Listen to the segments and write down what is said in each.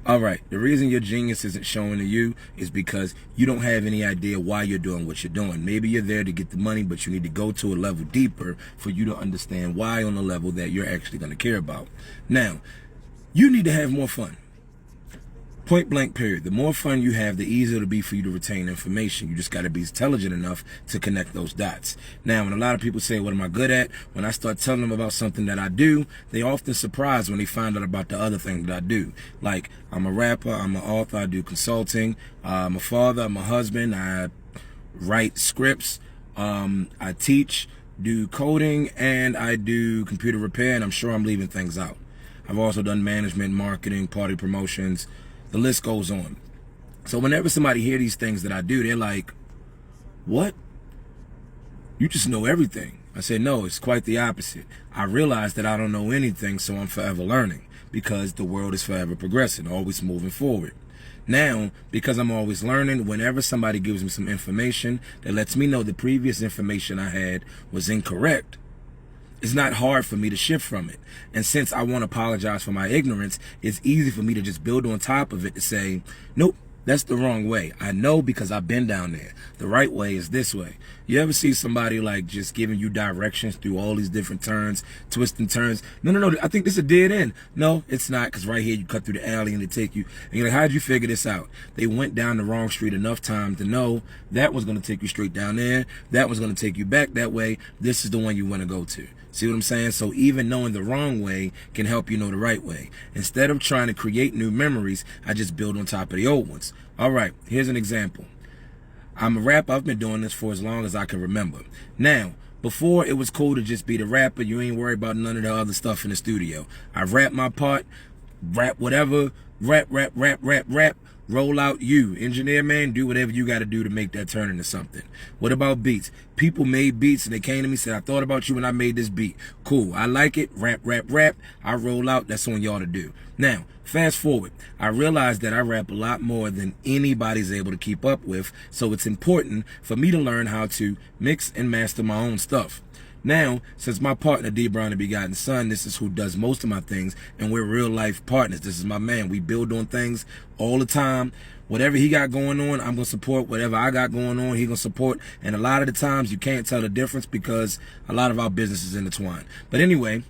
All right, the reason your genius isn't showing to you is because you don't have any idea why you're doing what you're doing. Maybe you're there to get the money, but you need to go to a level deeper for you to understand why on the level that you're actually going to care about. Now, you need to have more fun. Point blank period. The more fun you have, the easier it'll be for you to retain information. You just got to be intelligent enough to connect those dots. Now, when a lot of people say, what am I good at? When I start telling them about something that I do, they often surprised when they find out about the other thing that I do. Like, I'm a rapper, I'm an author, I do consulting, I'm a father, I'm a husband, I write scripts, I teach, do coding, and I do computer repair, and I'm sure I'm leaving things out. I've also done management, marketing, party promotions. The list goes on. So whenever somebody hear these things that I do, they're like, what? You just know everything. I said, no, it's quite the opposite. I realize that I don't know anything, so I'm forever learning because the world is forever progressing, always moving forward. Now, because I'm always learning, whenever somebody gives me some information that lets me know the previous information I had was incorrect, it's not hard for me to shift from it. And since I won't apologize for my ignorance, it's easy for me to just build on top of it to say, nope, that's the wrong way. I know because I've been down there. The right way is this way. You ever see somebody like just giving you directions through all these different turns, twists and turns? No, I think this is a dead end. No, it's not, because right here you cut through the alley and they take you. And you're like, how'd you figure this out? They went down the wrong street enough time to know that was going to take you straight down there. That was going to take you back that way. This is the one you want to go to. See what I'm saying? So even knowing the wrong way can help you know the right way. Instead of trying to create new memories, I just build on top of the old ones. All right, here's an example. I'm a rapper. I've been doing this for as long as I can remember. Now, before it was cool to just be the rapper. You ain't worried about none of the other stuff in the studio. I rap my part, rap whatever, rap. Roll out you. Engineer man, do whatever you got to do to make that turn into something. What about beats? People made beats and they came to me and said, I thought about you when I made this beat. Cool. I like it. Rap. I roll out. That's on y'all to do. Now, fast forward. I realized that I rap a lot more than anybody's able to keep up with. So it's important for me to learn how to mix and master my own stuff. Now, since my partner, D Brown, the Begotten Son, this is who does most of my things, and we're real life partners. This is my man. We build on things all the time. Whatever he got going on, I'm going to support. Whatever I got going on, he going to support. And a lot of the times, you can't tell the difference because a lot of our business is intertwined. But anyway,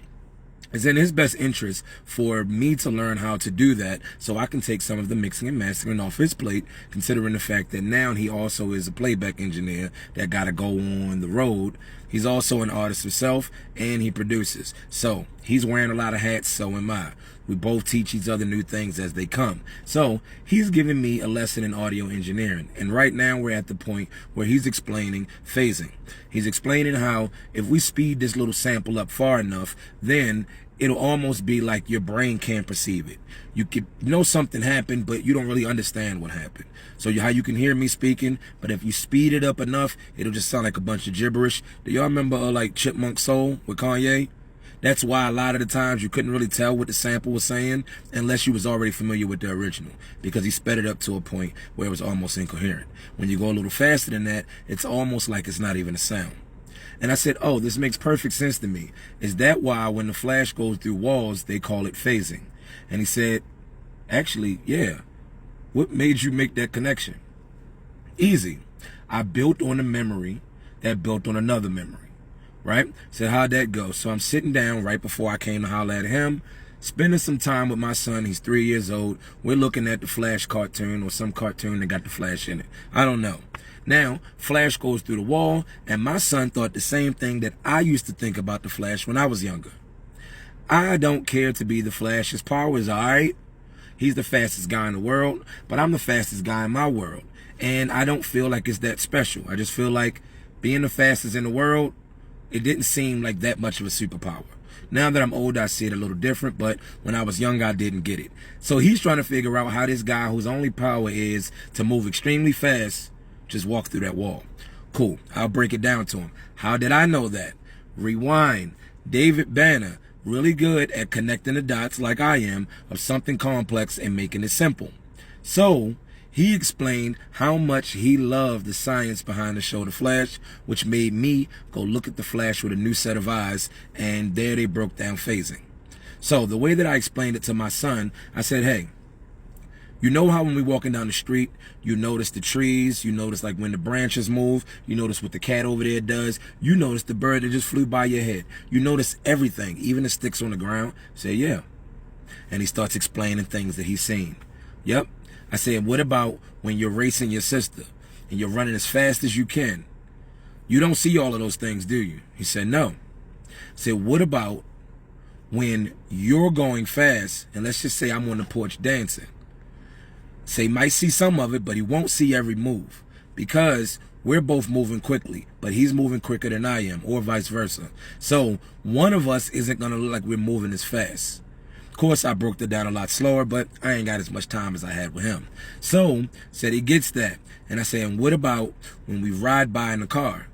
it's in his best interest for me to learn how to do that so I can take some of the mixing and mastering off his plate, considering the fact that now he also is a playback engineer that got to go on the road. He's also an artist himself, and he produces. So he's wearing a lot of hats, so am I. We both teach each other new things as they come. So he's giving me a lesson in audio engineering. And right now we're at the point where he's explaining phasing. He's explaining how if we speed this little sample up far enough, then it'll almost be like your brain can't perceive it. You could know something happened, but you don't really understand what happened. So how you can hear me speaking, but if you speed it up enough, it'll just sound like a bunch of gibberish. Do y'all remember like Chipmunk Soul with Kanye? That's why a lot of the times you couldn't really tell what the sample was saying unless you was already familiar with the original, because he sped it up to a point where it was almost incoherent. When you go a little faster than that, it's almost like it's not even a sound. And I said, oh, this makes perfect sense to me. Is that why when the flash goes through walls, they call it phasing? And he said, actually, yeah. What made you make that connection? Easy. I built on a memory that built on another memory. Right? So how'd that go? So I'm sitting down right before I came to holler at him, spending some time with my son. He's 3 years old. We're looking at the Flash cartoon or some cartoon that got the Flash in it. I don't know. Now, Flash goes through the wall, and my son thought the same thing that I used to think about the Flash when I was younger. I don't care to be the Flash. His power is all right. He's the fastest guy in the world, but I'm the fastest guy in my world. And I don't feel like it's that special. I just feel like being the fastest in the world, it didn't seem like that much of a superpower. Now that I'm older, I see it a little different, but when I was younger, I didn't get it. So he's trying to figure out how this guy whose only power is to move extremely fast just walk through that wall. Cool. I'll break it down to him. How did I know that? Rewind. David Banner, really good at connecting the dots like I am of something complex and making it simple. So he explained how much he loved the science behind the show The Flash, which made me go look at The Flash with a new set of eyes, and there they broke down phasing. So the way that I explained it to my son, I said, hey, You know how when we're walking down the street, you notice the trees, you notice like when the branches move, you notice what the cat over there does, you notice the bird that just flew by your head. You notice everything, even the sticks on the ground. Say, yeah. And he starts explaining things that he's seen. Yep. I said, what about when you're racing your sister and you're running as fast as you can? You don't see all of those things, do you? He said, no. I said, what about when you're going fast, and let's just say I'm on the porch dancing? Say, he might see some of it, but he won't see every move because we're both moving quickly, but he's moving quicker than I am, or vice versa. So one of us isn't going to look like we're moving as fast. Of course, I broke it down a lot slower, but I ain't got as much time as I had with him. So, said he gets that. And I said, and what about when we ride by in the car?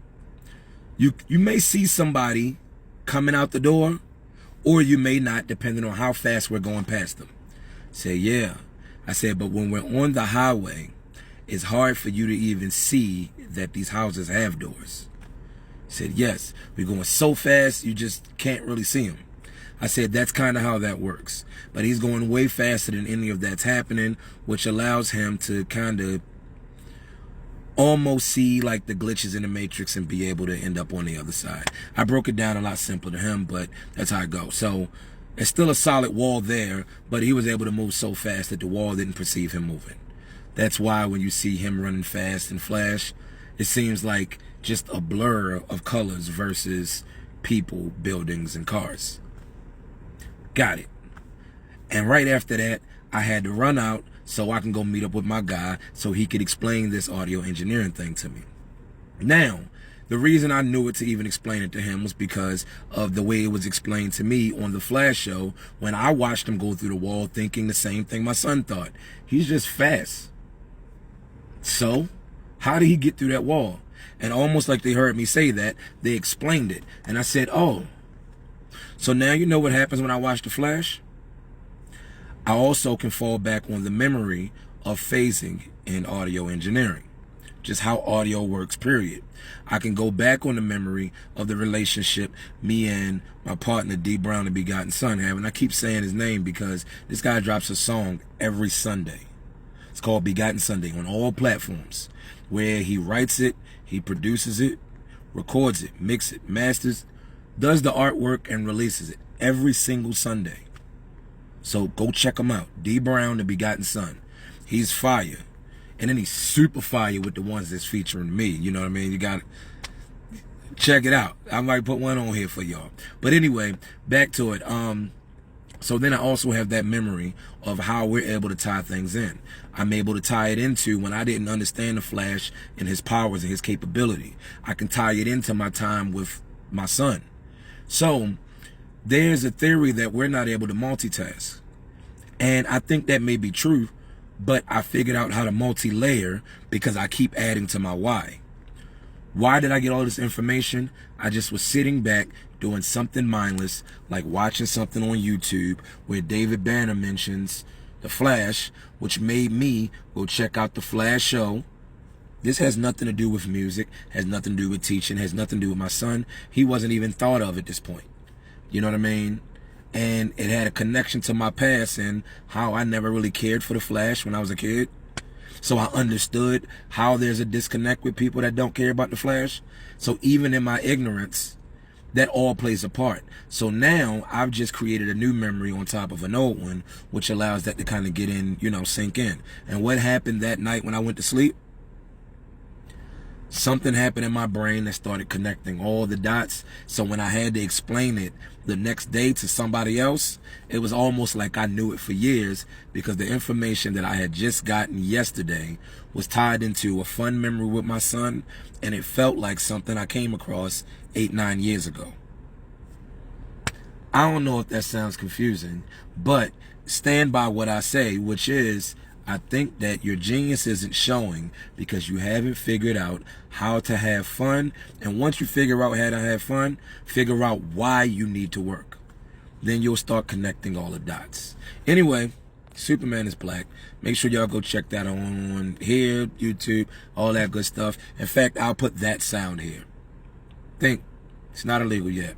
You may see somebody coming out the door, or you may not, depending on how fast we're going past them. Say, yeah. I said, but when we're on the highway, it's hard for you to even see that these houses have doors. He said, yes. We're going so fast, you just can't really see them. I said, that's kind of how that works. But he's going way faster than any of that's happening, which allows him to kind of almost see like the glitches in the matrix and be able to end up on the other side. I broke it down a lot simpler to him, but that's how it goes. So it's still a solid wall there, but he was able to move so fast that the wall didn't perceive him moving. That's why when you see him running fast and Flash, it seems like just a blur of colors versus people, buildings, and cars. Got it. And right after that, I had to run out so I can go meet up with my guy so he could explain this audio engineering thing to me. Now, the reason I knew it to even explain it to him was because of the way it was explained to me on the Flash show when I watched him go through the wall thinking the same thing my son thought. He's just fast. So, how did he get through that wall? And almost like they heard me say that, they explained it. And I said, oh, so now you know what happens when I watch the Flash? I also can fall back on the memory of phasing in audio engineering. Just how audio works, period. I can go back on the memory of the relationship me and my partner D Brown, the Begotten Son, have. And I keep saying his name because this guy drops a song every Sunday. It's called Begotten Sunday on all platforms, where he writes it, he produces it, records it, mixes it, masters, does the artwork, and releases it every single Sunday. So go check him out. D Brown, the Begotten Son. He's fire. And then he's super fire with the ones that's featuring me. You know what I mean? You got to check it out. I might put one on here for y'all. But anyway, back to it. So then I also have that memory of how we're able to tie things in. I'm able to tie it into when I didn't understand the Flash and his powers and his capability. I can tie it into my time with my son. So there's a theory that we're not able to multitask. And I think that may be true, but I figured out how to multi-layer because I keep adding to my why. Why did I get all this information? I just was sitting back doing something mindless, like watching something on YouTube where David Banner mentions the Flash, which made me go check out the Flash show. This has nothing to do with music, has nothing to do with teaching, has nothing to do with my son. He wasn't even thought of at this point. You know what I mean? And it had a connection to my past and how I never really cared for the Flash when I was a kid. So I understood how there's a disconnect with people that don't care about the Flash. So even in my ignorance, that all plays a part. So now I've just created a new memory on top of an old one, which allows that to kind of get in, you know, sink in. And what happened that night when I went to sleep? Something happened in my brain that started connecting all the dots. So when I had to explain it the next day to somebody else, it was almost like I knew it for years because the information that I had just gotten yesterday was tied into a fun memory with my son, and it felt like something I came across 8-9 years ago. I don't know if that sounds confusing, but stand by what I say, which is I think that your genius isn't showing because you haven't figured out how to have fun. And once you figure out how to have fun, figure out why you need to work. Then you'll start connecting all the dots. Anyway, Superman is Black. Make sure y'all go check that on here, YouTube, all that good stuff. In fact, I'll put that sound here. Think, it's not illegal yet.